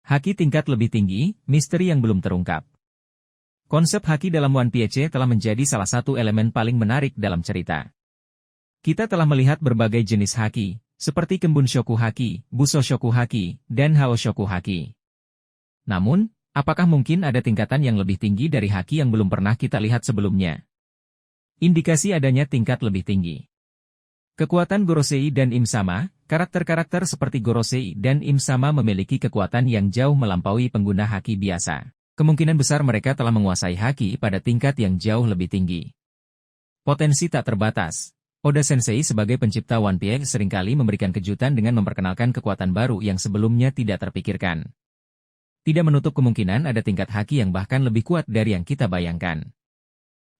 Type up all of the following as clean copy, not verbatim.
Haki tingkat lebih tinggi, misteri yang belum terungkap. Konsep haki dalam One Piece telah menjadi salah satu elemen paling menarik dalam cerita. Kita telah melihat berbagai jenis haki, seperti Kenbunshoku Haki, Busoshoku Haki, dan Haoshoku Haki. Namun, apakah mungkin ada tingkatan yang lebih tinggi dari haki yang belum pernah kita lihat sebelumnya? Indikasi adanya tingkat lebih tinggi. Kekuatan Gorosei dan Im-sama, karakter-karakter seperti Gorosei dan Im-sama memiliki kekuatan yang jauh melampaui pengguna haki biasa. Kemungkinan besar mereka telah menguasai haki pada tingkat yang jauh lebih tinggi. Potensi tak terbatas. Oda Sensei sebagai pencipta One Piece seringkali memberikan kejutan dengan memperkenalkan kekuatan baru yang sebelumnya tidak terpikirkan. Tidak menutup kemungkinan ada tingkat haki yang bahkan lebih kuat dari yang kita bayangkan.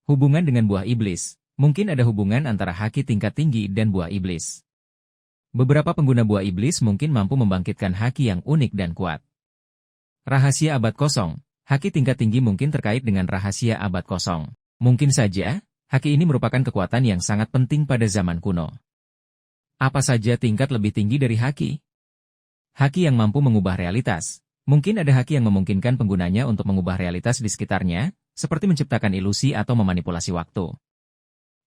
Hubungan dengan buah iblis. Mungkin ada hubungan antara haki tingkat tinggi dan buah iblis. Beberapa pengguna buah iblis mungkin mampu membangkitkan haki yang unik dan kuat. Rahasia abad kosong. Haki tingkat tinggi mungkin terkait dengan rahasia abad kosong. Mungkin saja, haki ini merupakan kekuatan yang sangat penting pada zaman kuno. Apa saja tingkat lebih tinggi dari haki? Haki yang mampu mengubah realitas. Mungkin ada haki yang memungkinkan penggunanya untuk mengubah realitas di sekitarnya, seperti menciptakan ilusi atau memanipulasi waktu.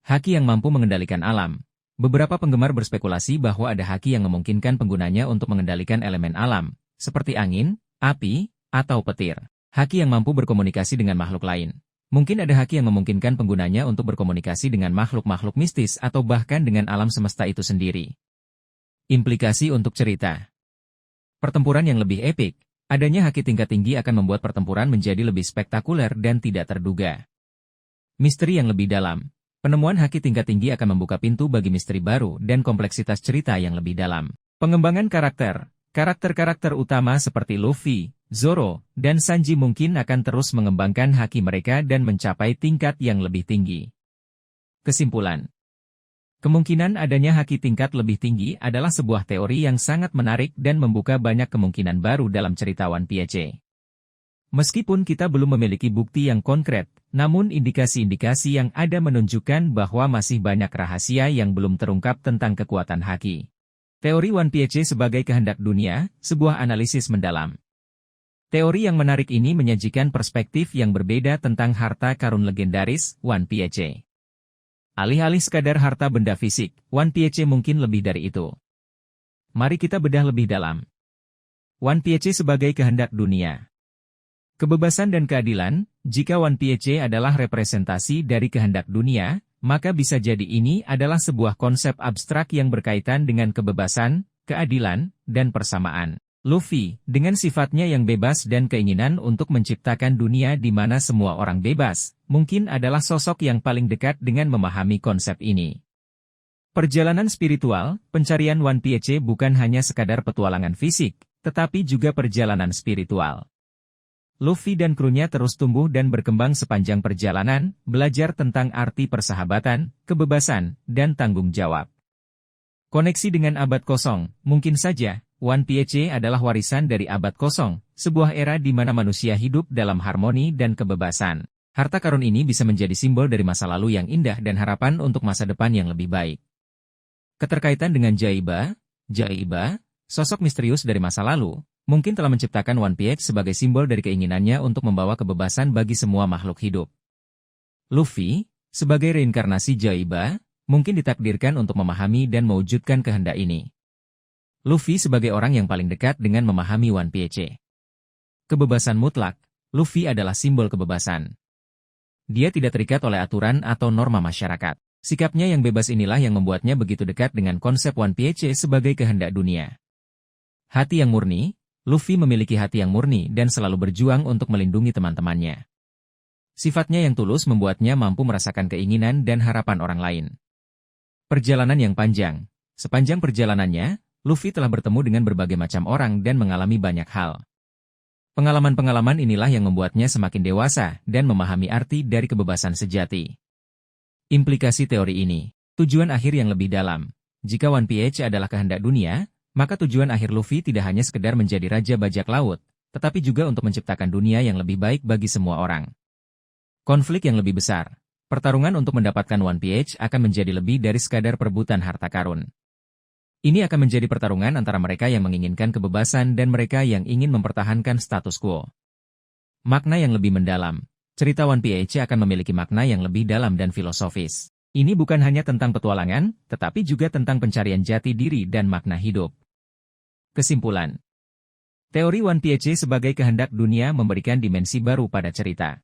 Haki yang mampu mengendalikan alam. Beberapa penggemar berspekulasi bahwa ada haki yang memungkinkan penggunanya untuk mengendalikan elemen alam, seperti angin, api, atau petir. Haki yang mampu berkomunikasi dengan makhluk lain. Mungkin ada haki yang memungkinkan penggunanya untuk berkomunikasi dengan makhluk-makhluk mistis atau bahkan dengan alam semesta itu sendiri. Implikasi untuk cerita. Pertempuran yang lebih epik. Adanya haki tingkat tinggi akan membuat pertempuran menjadi lebih spektakuler dan tidak terduga. Misteri yang lebih dalam. Penemuan haki tingkat tinggi akan membuka pintu bagi misteri baru dan kompleksitas cerita yang lebih dalam. Pengembangan karakter. Karakter-karakter utama seperti Luffy, Zoro, dan Sanji mungkin akan terus mengembangkan haki mereka dan mencapai tingkat yang lebih tinggi. Kesimpulan. Kemungkinan adanya haki tingkat lebih tinggi adalah sebuah teori yang sangat menarik dan membuka banyak kemungkinan baru dalam cerita One Piece. Meskipun kita belum memiliki bukti yang konkret, namun indikasi-indikasi yang ada menunjukkan bahwa masih banyak rahasia yang belum terungkap tentang kekuatan haki. Teori One Piece sebagai kehendak dunia, sebuah analisis mendalam. Teori yang menarik ini menyajikan perspektif yang berbeda tentang harta karun legendaris, One Piece. Alih-alih sekadar harta benda fisik, One Piece mungkin lebih dari itu. Mari kita bedah lebih dalam. One Piece sebagai kehendak dunia. Kebebasan dan keadilan, jika One Piece adalah representasi dari kehendak dunia, maka bisa jadi ini adalah sebuah konsep abstrak yang berkaitan dengan kebebasan, keadilan, dan persamaan. Luffy, dengan sifatnya yang bebas dan keinginan untuk menciptakan dunia di mana semua orang bebas, mungkin adalah sosok yang paling dekat dengan memahami konsep ini. Perjalanan spiritual, pencarian One Piece bukan hanya sekadar petualangan fisik, tetapi juga perjalanan spiritual. Luffy dan krunya terus tumbuh dan berkembang sepanjang perjalanan, belajar tentang arti persahabatan, kebebasan, dan tanggung jawab. Koneksi dengan abad kosong, mungkin saja, One Piece adalah warisan dari abad kosong, sebuah era di mana manusia hidup dalam harmoni dan kebebasan. Harta karun ini bisa menjadi simbol dari masa lalu yang indah dan harapan untuk masa depan yang lebih baik. Keterkaitan dengan Jaiba, sosok misterius dari masa lalu, mungkin telah menciptakan One Piece sebagai simbol dari keinginannya untuk membawa kebebasan bagi semua makhluk hidup. Luffy, sebagai reinkarnasi Jaiba, mungkin ditakdirkan untuk memahami dan mewujudkan kehendak ini. Luffy sebagai orang yang paling dekat dengan memahami One Piece. Kebebasan mutlak, Luffy adalah simbol kebebasan. Dia tidak terikat oleh aturan atau norma masyarakat. Sikapnya yang bebas inilah yang membuatnya begitu dekat dengan konsep One Piece sebagai kehendak dunia. Hati yang murni, Luffy memiliki hati yang murni dan selalu berjuang untuk melindungi teman-temannya. Sifatnya yang tulus membuatnya mampu merasakan keinginan dan harapan orang lain. Perjalanan yang panjang. Sepanjang perjalanannya, Luffy telah bertemu dengan berbagai macam orang dan mengalami banyak hal. Pengalaman-pengalaman inilah yang membuatnya semakin dewasa dan memahami arti dari kebebasan sejati. Implikasi teori ini. Tujuan akhir yang lebih dalam. Jika One Piece adalah kehendak dunia, maka tujuan akhir Luffy tidak hanya sekedar menjadi raja bajak laut, tetapi juga untuk menciptakan dunia yang lebih baik bagi semua orang. Konflik yang lebih besar. Pertarungan untuk mendapatkan One Piece akan menjadi lebih dari sekadar perebutan harta karun. Ini akan menjadi pertarungan antara mereka yang menginginkan kebebasan dan mereka yang ingin mempertahankan status quo. Makna yang lebih mendalam. Cerita One Piece akan memiliki makna yang lebih dalam dan filosofis. Ini bukan hanya tentang petualangan, tetapi juga tentang pencarian jati diri dan makna hidup. Kesimpulan. Teori One Piece sebagai kehendak dunia memberikan dimensi baru pada cerita.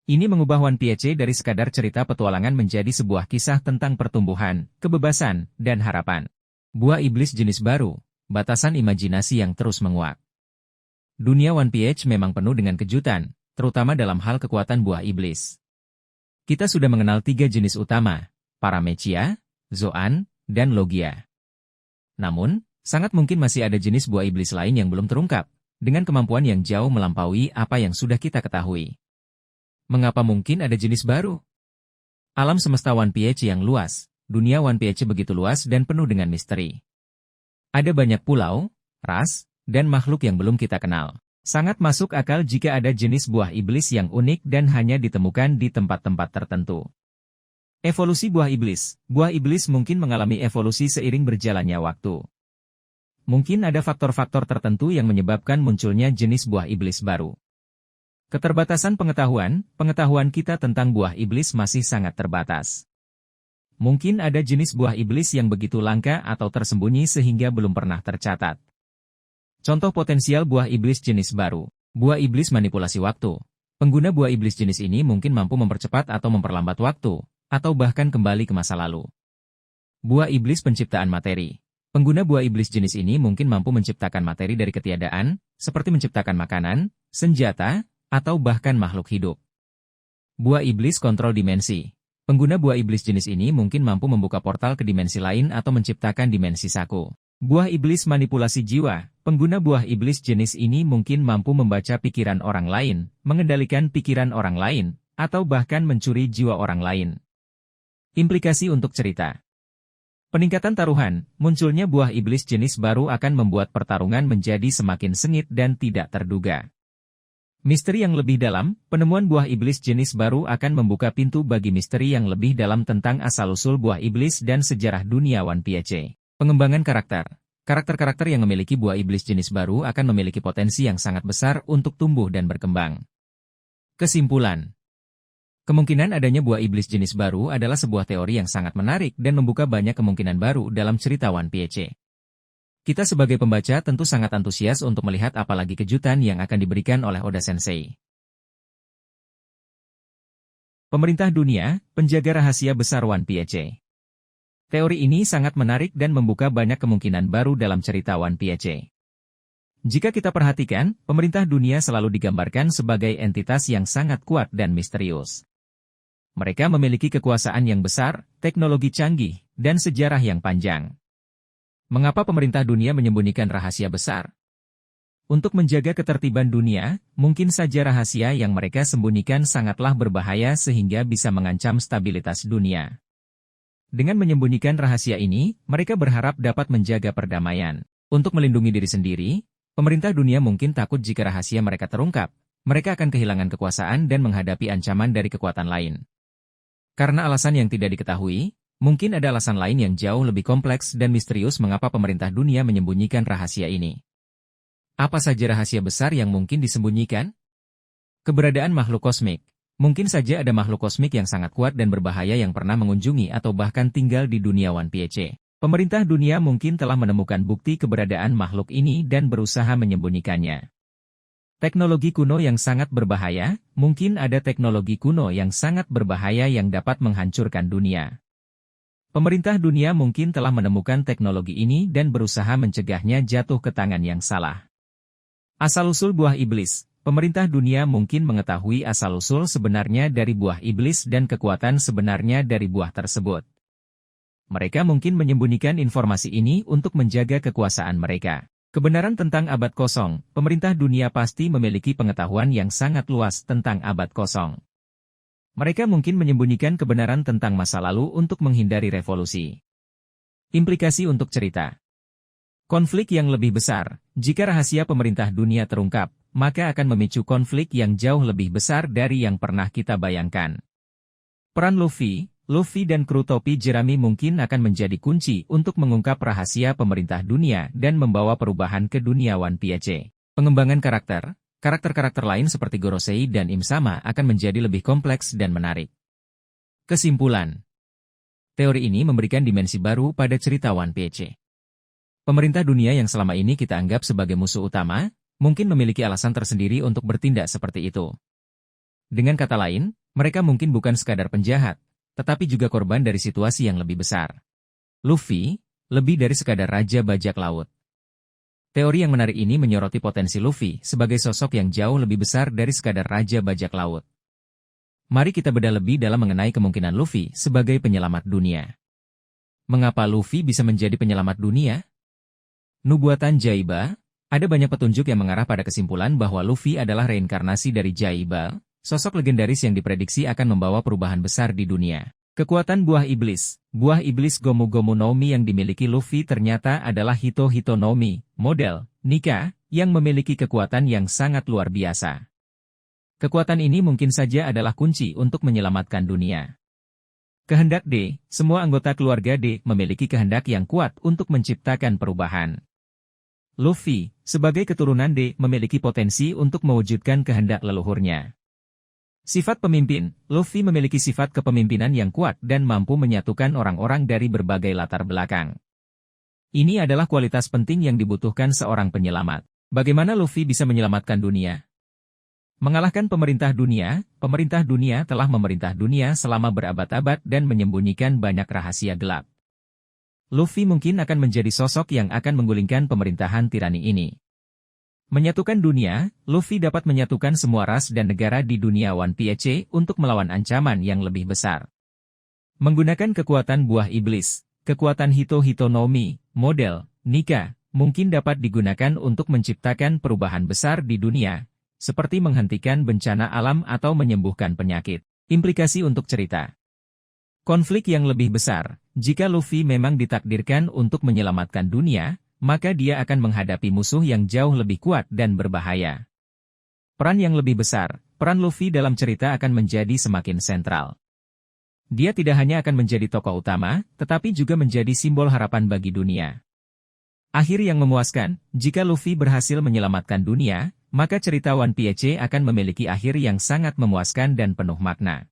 Ini mengubah One Piece dari sekadar cerita petualangan menjadi sebuah kisah tentang pertumbuhan, kebebasan, dan harapan. Buah iblis jenis baru, batasan imajinasi yang terus menguat. Dunia One Piece memang penuh dengan kejutan, terutama dalam hal kekuatan buah iblis. Kita sudah mengenal 3 jenis utama, Paramecia, Zoan, dan Logia. Namun, sangat mungkin masih ada jenis buah iblis lain yang belum terungkap, dengan kemampuan yang jauh melampaui apa yang sudah kita ketahui. Mengapa mungkin ada jenis baru? Alam semesta One Piece yang luas. Dunia One Piece begitu luas dan penuh dengan misteri. Ada banyak pulau, ras, dan makhluk yang belum kita kenal. Sangat masuk akal jika ada jenis buah iblis yang unik dan hanya ditemukan di tempat-tempat tertentu. Evolusi buah iblis. Buah iblis mungkin mengalami evolusi seiring berjalannya waktu. Mungkin ada faktor-faktor tertentu yang menyebabkan munculnya jenis buah iblis baru. Keterbatasan pengetahuan kita tentang buah iblis masih sangat terbatas. Mungkin ada jenis buah iblis yang begitu langka atau tersembunyi sehingga belum pernah tercatat. Contoh potensial buah iblis jenis baru. Buah iblis manipulasi waktu. Pengguna buah iblis jenis ini mungkin mampu mempercepat atau memperlambat waktu, atau bahkan kembali ke masa lalu. Buah iblis penciptaan materi. Pengguna buah iblis jenis ini mungkin mampu menciptakan materi dari ketiadaan, seperti menciptakan makanan, senjata, atau bahkan makhluk hidup. Buah iblis kontrol dimensi. Pengguna buah iblis jenis ini mungkin mampu membuka portal ke dimensi lain atau menciptakan dimensi saku. Buah iblis manipulasi jiwa. Pengguna buah iblis jenis ini mungkin mampu membaca pikiran orang lain, mengendalikan pikiran orang lain, atau bahkan mencuri jiwa orang lain. Implikasi untuk cerita. Peningkatan taruhan, munculnya buah iblis jenis baru akan membuat pertarungan menjadi semakin sengit dan tidak terduga. Misteri yang lebih dalam, penemuan buah iblis jenis baru akan membuka pintu bagi misteri yang lebih dalam tentang asal-usul buah iblis dan sejarah dunia One Piece. Pengembangan karakter. Karakter-karakter yang memiliki buah iblis jenis baru akan memiliki potensi yang sangat besar untuk tumbuh dan berkembang. Kesimpulan. Kemungkinan adanya buah iblis jenis baru adalah sebuah teori yang sangat menarik dan membuka banyak kemungkinan baru dalam cerita One Piece. Kita sebagai pembaca tentu sangat antusias untuk melihat apalagi kejutan yang akan diberikan oleh Oda Sensei. Pemerintah dunia, penjaga rahasia besar One Piece. Teori ini sangat menarik dan membuka banyak kemungkinan baru dalam cerita One Piece. Jika kita perhatikan, pemerintah dunia selalu digambarkan sebagai entitas yang sangat kuat dan misterius. Mereka memiliki kekuasaan yang besar, teknologi canggih, dan sejarah yang panjang. Mengapa pemerintah dunia menyembunyikan rahasia besar? Untuk menjaga ketertiban dunia, mungkin saja rahasia yang mereka sembunyikan sangatlah berbahaya sehingga bisa mengancam stabilitas dunia. Dengan menyembunyikan rahasia ini, mereka berharap dapat menjaga perdamaian. Untuk melindungi diri sendiri, pemerintah dunia mungkin takut jika rahasia mereka terungkap, mereka akan kehilangan kekuasaan dan menghadapi ancaman dari kekuatan lain. Karena alasan yang tidak diketahui, mungkin ada alasan lain yang jauh lebih kompleks dan misterius mengapa pemerintah dunia menyembunyikan rahasia ini. Apa saja rahasia besar yang mungkin disembunyikan? Keberadaan makhluk kosmik. Mungkin saja ada makhluk kosmik yang sangat kuat dan berbahaya yang pernah mengunjungi atau bahkan tinggal di dunia One Piece. Pemerintah dunia mungkin telah menemukan bukti keberadaan makhluk ini dan berusaha menyembunyikannya. Teknologi kuno yang sangat berbahaya, mungkin ada teknologi kuno yang sangat berbahaya yang dapat menghancurkan dunia. Pemerintah dunia mungkin telah menemukan teknologi ini dan berusaha mencegahnya jatuh ke tangan yang salah. Asal-usul buah iblis. Pemerintah dunia mungkin mengetahui asal-usul sebenarnya dari buah iblis dan kekuatan sebenarnya dari buah tersebut. Mereka mungkin menyembunyikan informasi ini untuk menjaga kekuasaan mereka. Kebenaran tentang abad kosong, pemerintah dunia pasti memiliki pengetahuan yang sangat luas tentang abad kosong. Mereka mungkin menyembunyikan kebenaran tentang masa lalu untuk menghindari revolusi. Implikasi untuk cerita. Konflik yang lebih besar. Jika rahasia pemerintah dunia terungkap, maka akan memicu konflik yang jauh lebih besar dari yang pernah kita bayangkan. Peran Luffy Luffy dan kru topi jerami mungkin akan menjadi kunci untuk mengungkap rahasia pemerintah dunia dan membawa perubahan ke dunia One Piece. Pengembangan karakter lain seperti Gorosei dan Im-sama akan menjadi lebih kompleks dan menarik. Kesimpulan. Teori ini memberikan dimensi baru pada cerita One Piece. Pemerintah dunia yang selama ini kita anggap sebagai musuh utama, mungkin memiliki alasan tersendiri untuk bertindak seperti itu. Dengan kata lain, mereka mungkin bukan sekadar penjahat, tetapi juga korban dari situasi yang lebih besar. Luffy, lebih dari sekadar raja bajak laut. Teori yang menarik ini menyoroti potensi Luffy sebagai sosok yang jauh lebih besar dari sekadar raja bajak laut. Mari kita bedah lebih dalam mengenai kemungkinan Luffy sebagai penyelamat dunia. Mengapa Luffy bisa menjadi penyelamat dunia? Nubuatan Jaiba, ada banyak petunjuk yang mengarah pada kesimpulan bahwa Luffy adalah reinkarnasi dari Jaiba, sosok legendaris yang diprediksi akan membawa perubahan besar di dunia. Kekuatan buah iblis Gomu Gomu no Mi yang dimiliki Luffy ternyata adalah Hito Hito no Mi, model, Nika, yang memiliki kekuatan yang sangat luar biasa. Kekuatan ini mungkin saja adalah kunci untuk menyelamatkan dunia. Kehendak D, semua anggota keluarga D memiliki kehendak yang kuat untuk menciptakan perubahan. Luffy, sebagai keturunan D, memiliki potensi untuk mewujudkan kehendak leluhurnya. Sifat pemimpin, Luffy memiliki sifat kepemimpinan yang kuat dan mampu menyatukan orang-orang dari berbagai latar belakang. Ini adalah kualitas penting yang dibutuhkan seorang penyelamat. Bagaimana Luffy bisa menyelamatkan dunia? Mengalahkan pemerintah dunia telah memerintah dunia selama berabad-abad dan menyembunyikan banyak rahasia gelap. Luffy mungkin akan menjadi sosok yang akan menggulingkan pemerintahan tirani ini. Menyatukan dunia, Luffy dapat menyatukan semua ras dan negara di dunia One Piece untuk melawan ancaman yang lebih besar. Menggunakan kekuatan buah iblis, kekuatan Hito Hito no Mi, model, Nika, mungkin dapat digunakan untuk menciptakan perubahan besar di dunia, seperti menghentikan bencana alam atau menyembuhkan penyakit. Implikasi untuk cerita. Konflik yang lebih besar, jika Luffy memang ditakdirkan untuk menyelamatkan dunia, maka dia akan menghadapi musuh yang jauh lebih kuat dan berbahaya. Peran yang lebih besar, peran Luffy dalam cerita akan menjadi semakin sentral. Dia tidak hanya akan menjadi tokoh utama, tetapi juga menjadi simbol harapan bagi dunia. Akhir yang memuaskan, jika Luffy berhasil menyelamatkan dunia, maka cerita One Piece akan memiliki akhir yang sangat memuaskan dan penuh makna.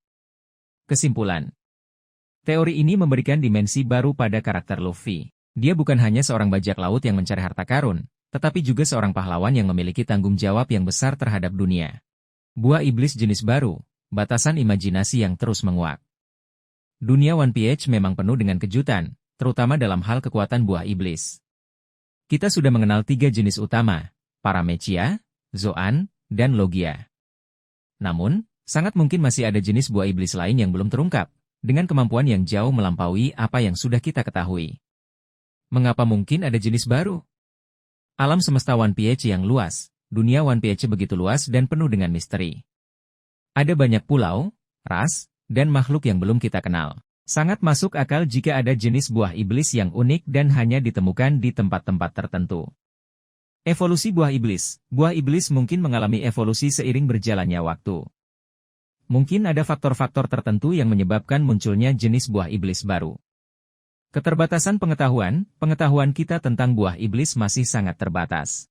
Kesimpulan. Teori ini memberikan dimensi baru pada karakter Luffy. Dia bukan hanya seorang bajak laut yang mencari harta karun, tetapi juga seorang pahlawan yang memiliki tanggung jawab yang besar terhadap dunia. Buah iblis jenis baru, batasan imajinasi yang terus menguat. Dunia One Piece memang penuh dengan kejutan, terutama dalam hal kekuatan buah iblis. Kita sudah mengenal 3 jenis utama, Paramecia, Zoan, dan Logia. Namun, sangat mungkin masih ada jenis buah iblis lain yang belum terungkap, dengan kemampuan yang jauh melampaui apa yang sudah kita ketahui. Mengapa mungkin ada jenis baru? Alam semesta One Piece yang luas, dunia One Piece begitu luas dan penuh dengan misteri. Ada banyak pulau, ras, dan makhluk yang belum kita kenal. Sangat masuk akal jika ada jenis buah iblis yang unik dan hanya ditemukan di tempat-tempat tertentu. Evolusi buah iblis mungkin mengalami evolusi seiring berjalannya waktu. Mungkin ada faktor-faktor tertentu yang menyebabkan munculnya jenis buah iblis baru. Keterbatasan pengetahuan kita tentang buah iblis masih sangat terbatas.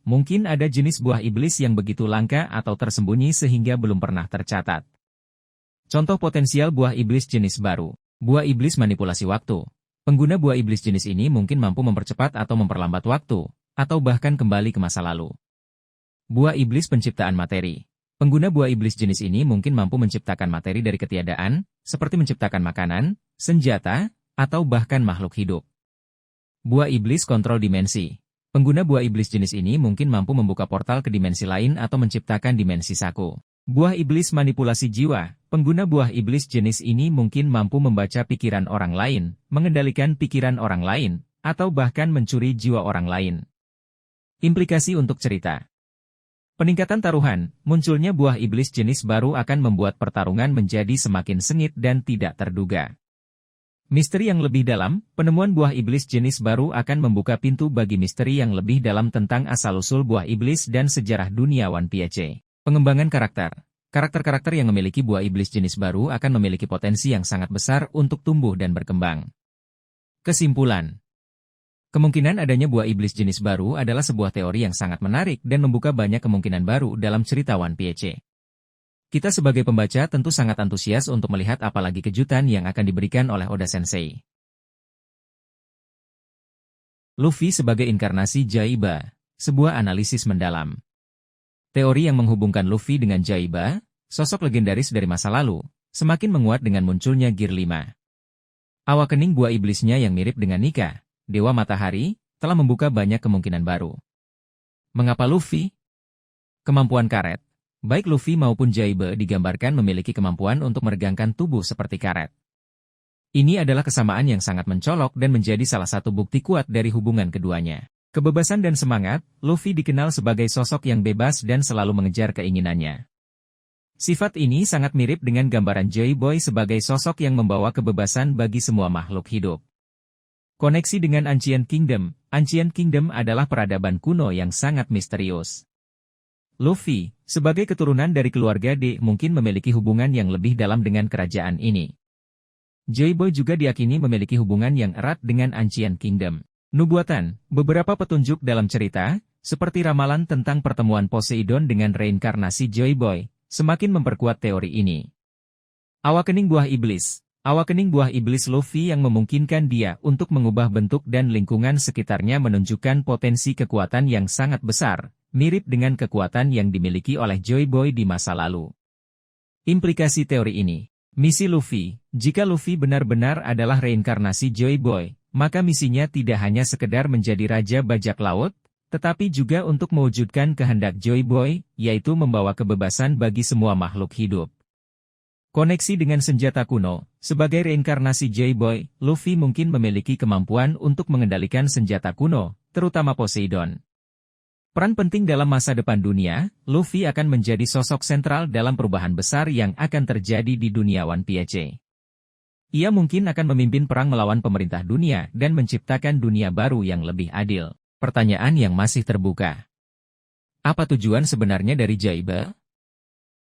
Mungkin ada jenis buah iblis yang begitu langka atau tersembunyi sehingga belum pernah tercatat. Contoh potensial buah iblis jenis baru. Buah iblis manipulasi waktu. Pengguna buah iblis jenis ini mungkin mampu mempercepat atau memperlambat waktu, atau bahkan kembali ke masa lalu. Buah iblis penciptaan materi. Pengguna buah iblis jenis ini mungkin mampu menciptakan materi dari ketiadaan, seperti menciptakan makanan, senjata, atau bahkan makhluk hidup. Buah iblis kontrol dimensi. Pengguna buah iblis jenis ini mungkin mampu membuka portal ke dimensi lain atau menciptakan dimensi saku. Buah iblis manipulasi jiwa. Pengguna buah iblis jenis ini mungkin mampu membaca pikiran orang lain, mengendalikan pikiran orang lain, atau bahkan mencuri jiwa orang lain. Implikasi untuk cerita. Peningkatan taruhan, munculnya buah iblis jenis baru akan membuat pertarungan menjadi semakin sengit dan tidak terduga. Misteri yang lebih dalam, penemuan buah iblis jenis baru akan membuka pintu bagi misteri yang lebih dalam tentang asal-usul buah iblis dan sejarah dunia One Piece. Pengembangan karakter. karakter-karakter yang memiliki buah iblis jenis baru akan memiliki potensi yang sangat besar untuk tumbuh dan berkembang. Kesimpulan. Kemungkinan adanya buah iblis jenis baru adalah sebuah teori yang sangat menarik dan membuka banyak kemungkinan baru dalam cerita One Piece. Kita sebagai pembaca tentu sangat antusias untuk melihat apalagi kejutan yang akan diberikan oleh Oda Sensei. Luffy sebagai inkarnasi Jaiba, sebuah analisis mendalam. Teori yang menghubungkan Luffy dengan Jaiba, sosok legendaris dari masa lalu, semakin menguat dengan munculnya Gear 5. Awakening buah iblisnya yang mirip dengan Nika, Dewa Matahari, telah membuka banyak kemungkinan baru. Mengapa Luffy? Kemampuan karet. Baik Luffy maupun Jaiba digambarkan memiliki kemampuan untuk meregangkan tubuh seperti karet. Ini adalah kesamaan yang sangat mencolok dan menjadi salah satu bukti kuat dari hubungan keduanya. Kebebasan dan semangat, Luffy dikenal sebagai sosok yang bebas dan selalu mengejar keinginannya. Sifat ini sangat mirip dengan gambaran Joy Boy sebagai sosok yang membawa kebebasan bagi semua makhluk hidup. Koneksi dengan Ancient Kingdom. Ancient Kingdom adalah peradaban kuno yang sangat misterius. Luffy, sebagai keturunan dari keluarga D, mungkin memiliki hubungan yang lebih dalam dengan kerajaan ini. Joy Boy juga diyakini memiliki hubungan yang erat dengan Ancient Kingdom. Nubuatan, beberapa petunjuk dalam cerita, seperti ramalan tentang pertemuan Poseidon dengan reinkarnasi Joy Boy, semakin memperkuat teori ini. Awakening buah iblis. Awakening buah iblis Luffy yang memungkinkan dia untuk mengubah bentuk dan lingkungan sekitarnya menunjukkan potensi kekuatan yang sangat besar, mirip dengan kekuatan yang dimiliki oleh Joy Boy di masa lalu. Implikasi teori ini. Misi Luffy. Jika Luffy benar-benar adalah reinkarnasi Joy Boy, maka misinya tidak hanya sekedar menjadi Raja Bajak Laut, tetapi juga untuk mewujudkan kehendak Joy Boy, yaitu membawa kebebasan bagi semua makhluk hidup. Koneksi dengan senjata kuno. Sebagai reinkarnasi Joy Boy, Luffy mungkin memiliki kemampuan untuk mengendalikan senjata kuno, terutama Poseidon. Peran penting dalam masa depan dunia, Luffy akan menjadi sosok sentral dalam perubahan besar yang akan terjadi di dunia One Piece. Ia mungkin akan memimpin perang melawan pemerintah dunia dan menciptakan dunia baru yang lebih adil. Pertanyaan yang masih terbuka. Apa tujuan sebenarnya dari Jaiba?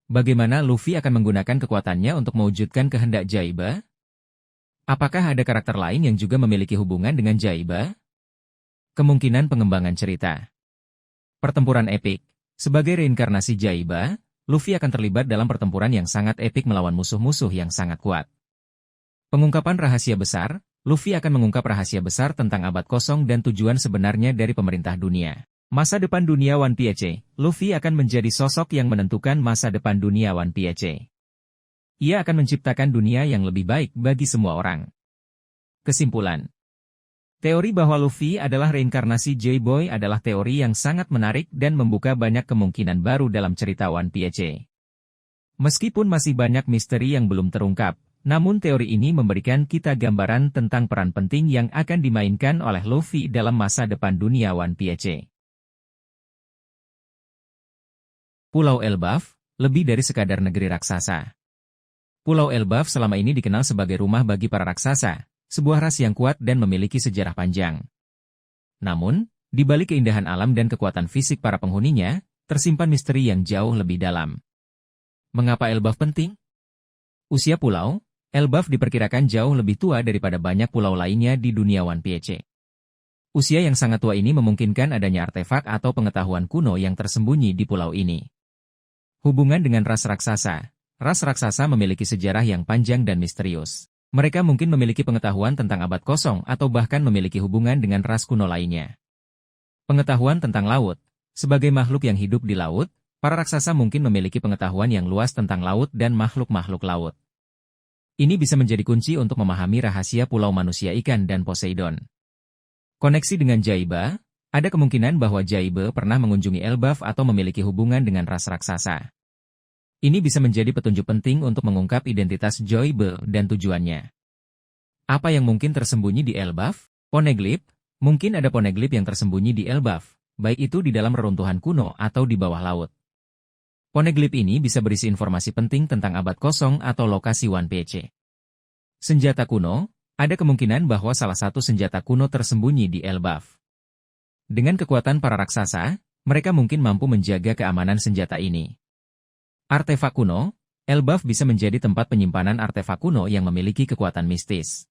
Bagaimana Luffy akan menggunakan kekuatannya untuk mewujudkan kehendak Jaiba? Apakah ada karakter lain yang juga memiliki hubungan dengan Jaiba? Kemungkinan pengembangan cerita. Pertempuran epik. Sebagai reinkarnasi Jaiba, Luffy akan terlibat dalam pertempuran yang sangat epik melawan musuh-musuh yang sangat kuat. Pengungkapan rahasia besar. Luffy akan mengungkap rahasia besar tentang abad kosong dan tujuan sebenarnya dari pemerintah dunia. Masa depan dunia One Piece. Luffy akan menjadi sosok yang menentukan masa depan dunia One Piece. Ia akan menciptakan dunia yang lebih baik bagi semua orang. Kesimpulan. Teori bahwa Luffy adalah reinkarnasi Joy Boy adalah teori yang sangat menarik dan membuka banyak kemungkinan baru dalam cerita One Piece. Meskipun masih banyak misteri yang belum terungkap, namun teori ini memberikan kita gambaran tentang peran penting yang akan dimainkan oleh Luffy dalam masa depan dunia One Piece. Pulau Elbaf, lebih dari sekadar negeri raksasa. Pulau Elbaf selama ini dikenal sebagai rumah bagi para raksasa, sebuah ras yang kuat dan memiliki sejarah panjang. Namun, di balik keindahan alam dan kekuatan fisik para penghuninya, tersimpan misteri yang jauh lebih dalam. Mengapa Elbaf penting? Usia pulau, Elbaf diperkirakan jauh lebih tua daripada banyak pulau lainnya di dunia One Piece. Usia yang sangat tua ini memungkinkan adanya artefak atau pengetahuan kuno yang tersembunyi di pulau ini. Hubungan dengan ras raksasa memiliki sejarah yang panjang dan misterius. Mereka mungkin memiliki pengetahuan tentang abad kosong atau bahkan memiliki hubungan dengan ras kuno lainnya. Pengetahuan tentang laut. Sebagai makhluk yang hidup di laut, para raksasa mungkin memiliki pengetahuan yang luas tentang laut dan makhluk-makhluk laut. Ini bisa menjadi kunci untuk memahami rahasia pulau manusia ikan dan Poseidon. Koneksi dengan Jaiba. Ada kemungkinan bahwa Jaiba pernah mengunjungi Elbaf atau memiliki hubungan dengan ras raksasa. Ini bisa menjadi petunjuk penting untuk mengungkap identitas Jaiba dan tujuannya. Apa yang mungkin tersembunyi di Elbaf? Poneglyph. Mungkin ada poneglyph yang tersembunyi di Elbaf, baik itu di dalam reruntuhan kuno atau di bawah laut. Poneglyph ini bisa berisi informasi penting tentang abad kosong atau lokasi One Piece. Senjata kuno. Ada kemungkinan bahwa salah satu senjata kuno tersembunyi di Elbaf. Dengan kekuatan para raksasa, mereka mungkin mampu menjaga keamanan senjata ini. Artefak kuno, Elbaf bisa menjadi tempat penyimpanan artefak kuno yang memiliki kekuatan mistis.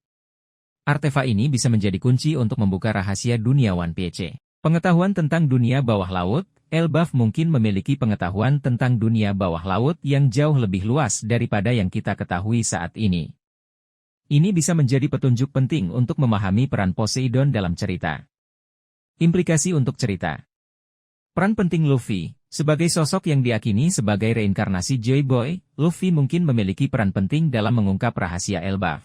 Artefak ini bisa menjadi kunci untuk membuka rahasia dunia One Piece. Pengetahuan tentang dunia bawah laut, Elbaf mungkin memiliki pengetahuan tentang dunia bawah laut yang jauh lebih luas daripada yang kita ketahui saat ini. Ini bisa menjadi petunjuk penting untuk memahami peran Poseidon dalam cerita. Implikasi untuk cerita. Peran penting Luffy. Sebagai sosok yang diakini sebagai reinkarnasi Joy Boy, Luffy mungkin memiliki peran penting dalam mengungkap rahasia Elbaf.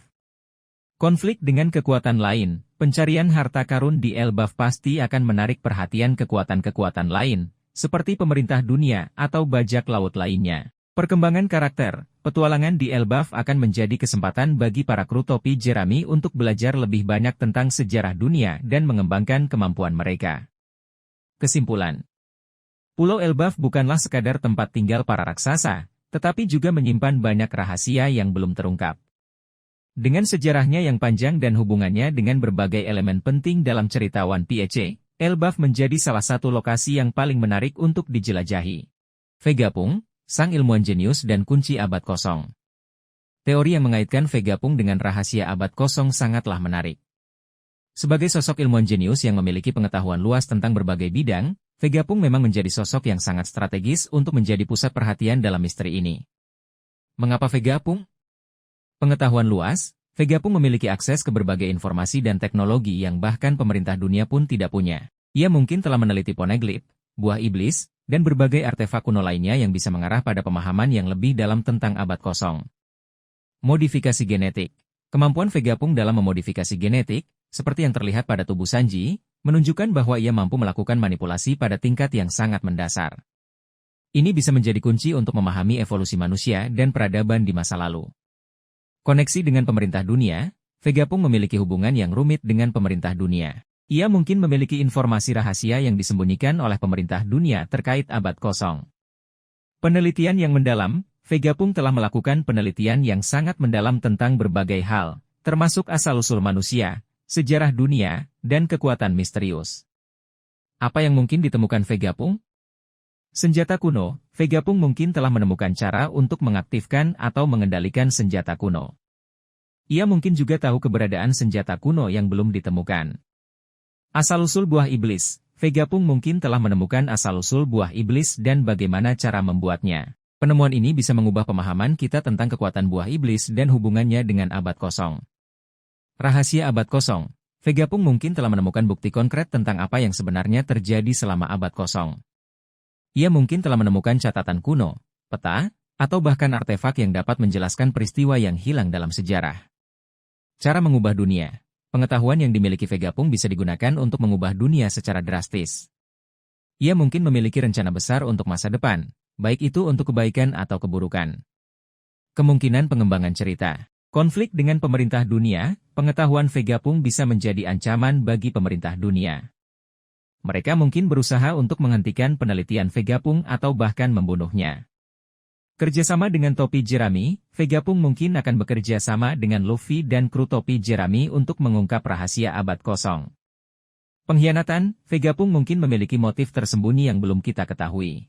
Konflik dengan kekuatan lain, pencarian harta karun di Elbaf pasti akan menarik perhatian kekuatan-kekuatan lain, seperti pemerintah dunia atau bajak laut lainnya. Perkembangan karakter, petualangan di Elbaf akan menjadi kesempatan bagi para kru topi jerami untuk belajar lebih banyak tentang sejarah dunia dan mengembangkan kemampuan mereka. Kesimpulan. Pulau Elbaf bukanlah sekadar tempat tinggal para raksasa, tetapi juga menyimpan banyak rahasia yang belum terungkap. Dengan sejarahnya yang panjang dan hubungannya dengan berbagai elemen penting dalam cerita One Piece, Elbaf menjadi salah satu lokasi yang paling menarik untuk dijelajahi. Vegapunk, sang ilmuwan jenius dan kunci abad kosong. Teori yang mengaitkan Vegapunk dengan rahasia abad kosong sangatlah menarik. Sebagai sosok ilmuwan jenius yang memiliki pengetahuan luas tentang berbagai bidang, Vegapunk memang menjadi sosok yang sangat strategis untuk menjadi pusat perhatian dalam misteri ini. Mengapa Vegapunk? Pengetahuan luas, Vegapunk memiliki akses ke berbagai informasi dan teknologi yang bahkan pemerintah dunia pun tidak punya. Ia mungkin telah meneliti Poneglyph, buah iblis, dan berbagai artefak kuno lainnya yang bisa mengarah pada pemahaman yang lebih dalam tentang abad kosong. Modifikasi genetik. Kemampuan Vegapunk dalam memodifikasi genetik, seperti yang terlihat pada tubuh Sanji, menunjukkan bahwa ia mampu melakukan manipulasi pada tingkat yang sangat mendasar. Ini bisa menjadi kunci untuk memahami evolusi manusia dan peradaban di masa lalu. Koneksi dengan pemerintah dunia, Vegapunk memiliki hubungan yang rumit dengan pemerintah dunia. Ia mungkin memiliki informasi rahasia yang disembunyikan oleh pemerintah dunia terkait abad kosong. Penelitian yang mendalam, Vegapunk telah melakukan penelitian yang sangat mendalam tentang berbagai hal, termasuk asal-usul manusia, sejarah dunia, dan kekuatan misterius. Apa yang mungkin ditemukan Vegapunk? Senjata kuno, Vegapunk mungkin telah menemukan cara untuk mengaktifkan atau mengendalikan senjata kuno. Ia mungkin juga tahu keberadaan senjata kuno yang belum ditemukan. Asal-usul buah iblis, Vegapunk mungkin telah menemukan asal-usul buah iblis dan bagaimana cara membuatnya. Penemuan ini bisa mengubah pemahaman kita tentang kekuatan buah iblis dan hubungannya dengan abad kosong. Rahasia abad kosong, Vegapunk mungkin telah menemukan bukti konkret tentang apa yang sebenarnya terjadi selama abad kosong. Ia mungkin telah menemukan catatan kuno, peta, atau bahkan artefak yang dapat menjelaskan peristiwa yang hilang dalam sejarah. Cara mengubah dunia. Pengetahuan yang dimiliki Vegapunk bisa digunakan untuk mengubah dunia secara drastis. Ia mungkin memiliki rencana besar untuk masa depan, baik itu untuk kebaikan atau keburukan. Kemungkinan pengembangan cerita. Konflik dengan pemerintah dunia, pengetahuan Vegapunk bisa menjadi ancaman bagi pemerintah dunia. Mereka mungkin berusaha untuk menghentikan penelitian Vegapunk atau bahkan membunuhnya. Kerjasama dengan topi jerami, Vegapunk mungkin akan bekerja sama dengan Luffy dan kru topi jerami untuk mengungkap rahasia abad kosong. Pengkhianatan, Vegapunk mungkin memiliki motif tersembunyi yang belum kita ketahui.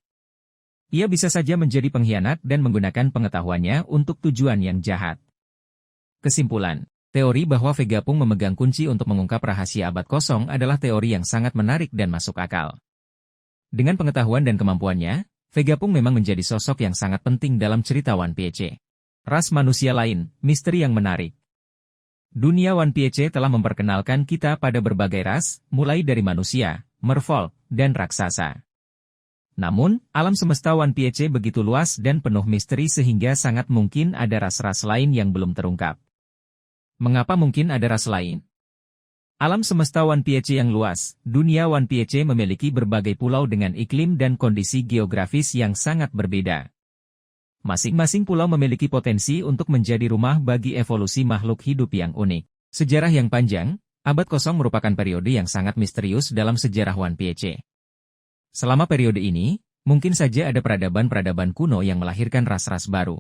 Ia bisa saja menjadi pengkhianat dan menggunakan pengetahuannya untuk tujuan yang jahat. Kesimpulan. Teori bahwa Vegapunk memegang kunci untuk mengungkap rahasia abad kosong adalah teori yang sangat menarik dan masuk akal. Dengan pengetahuan dan kemampuannya, Vegapunk memang menjadi sosok yang sangat penting dalam cerita One Piece. Ras manusia lain, misteri yang menarik. Dunia One Piece telah memperkenalkan kita pada berbagai ras, mulai dari manusia, merfolk, dan raksasa. Namun, alam semesta One Piece begitu luas dan penuh misteri sehingga sangat mungkin ada ras-ras lain yang belum terungkap. Mengapa mungkin ada ras lain? Alam semesta One Piece yang luas, dunia One Piece memiliki berbagai pulau dengan iklim dan kondisi geografis yang sangat berbeda. Masing-masing pulau memiliki potensi untuk menjadi rumah bagi evolusi makhluk hidup yang unik. Sejarah yang panjang, abad kosong merupakan periode yang sangat misterius dalam sejarah One Piece. Selama periode ini, mungkin saja ada peradaban-peradaban kuno yang melahirkan ras-ras baru.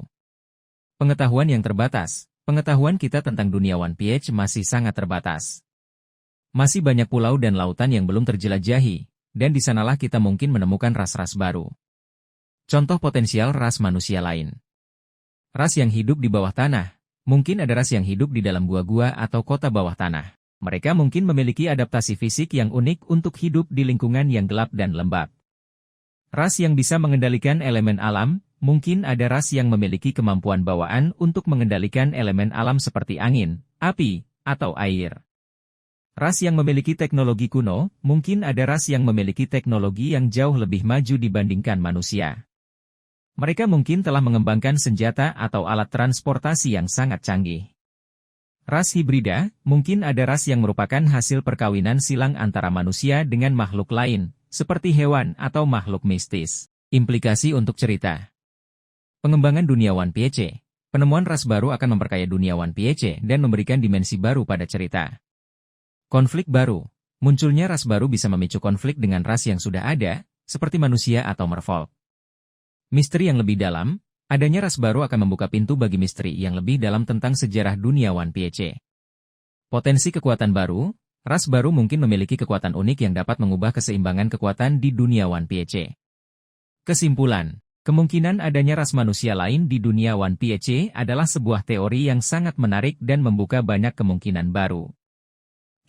Pengetahuan yang terbatas. Pengetahuan kita tentang dunia One Piece masih sangat terbatas. Masih banyak pulau dan lautan yang belum terjelajahi, dan di sanalah kita mungkin menemukan ras-ras baru. Contoh potensial ras manusia lain. Ras yang hidup di bawah tanah. Mungkin ada ras yang hidup di dalam gua-gua atau kota bawah tanah. Mereka mungkin memiliki adaptasi fisik yang unik untuk hidup di lingkungan yang gelap dan lembab. Ras yang bisa mengendalikan elemen alam. Mungkin ada ras yang memiliki kemampuan bawaan untuk mengendalikan elemen alam seperti angin, api, atau air. Ras yang memiliki teknologi kuno. Mungkin ada ras yang memiliki teknologi yang jauh lebih maju dibandingkan manusia. Mereka mungkin telah mengembangkan senjata atau alat transportasi yang sangat canggih. Ras hibrida, mungkin ada ras yang merupakan hasil perkawinan silang antara manusia dengan makhluk lain, seperti hewan atau makhluk mistis. Implikasi untuk cerita. Pengembangan dunia One Piece. Penemuan ras baru akan memperkaya dunia One Piece dan memberikan dimensi baru pada cerita. Konflik baru. Munculnya ras baru bisa memicu konflik dengan ras yang sudah ada, seperti manusia atau merfolk. Misteri yang lebih dalam, adanya ras baru akan membuka pintu bagi misteri yang lebih dalam tentang sejarah dunia One Piece. Potensi kekuatan baru, ras baru mungkin memiliki kekuatan unik yang dapat mengubah keseimbangan kekuatan di dunia One Piece. Kesimpulan, kemungkinan adanya ras manusia lain di dunia One Piece adalah sebuah teori yang sangat menarik dan membuka banyak kemungkinan baru.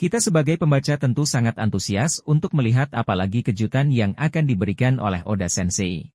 Kita sebagai pembaca tentu sangat antusias untuk melihat apalagi kejutan yang akan diberikan oleh Oda Sensei.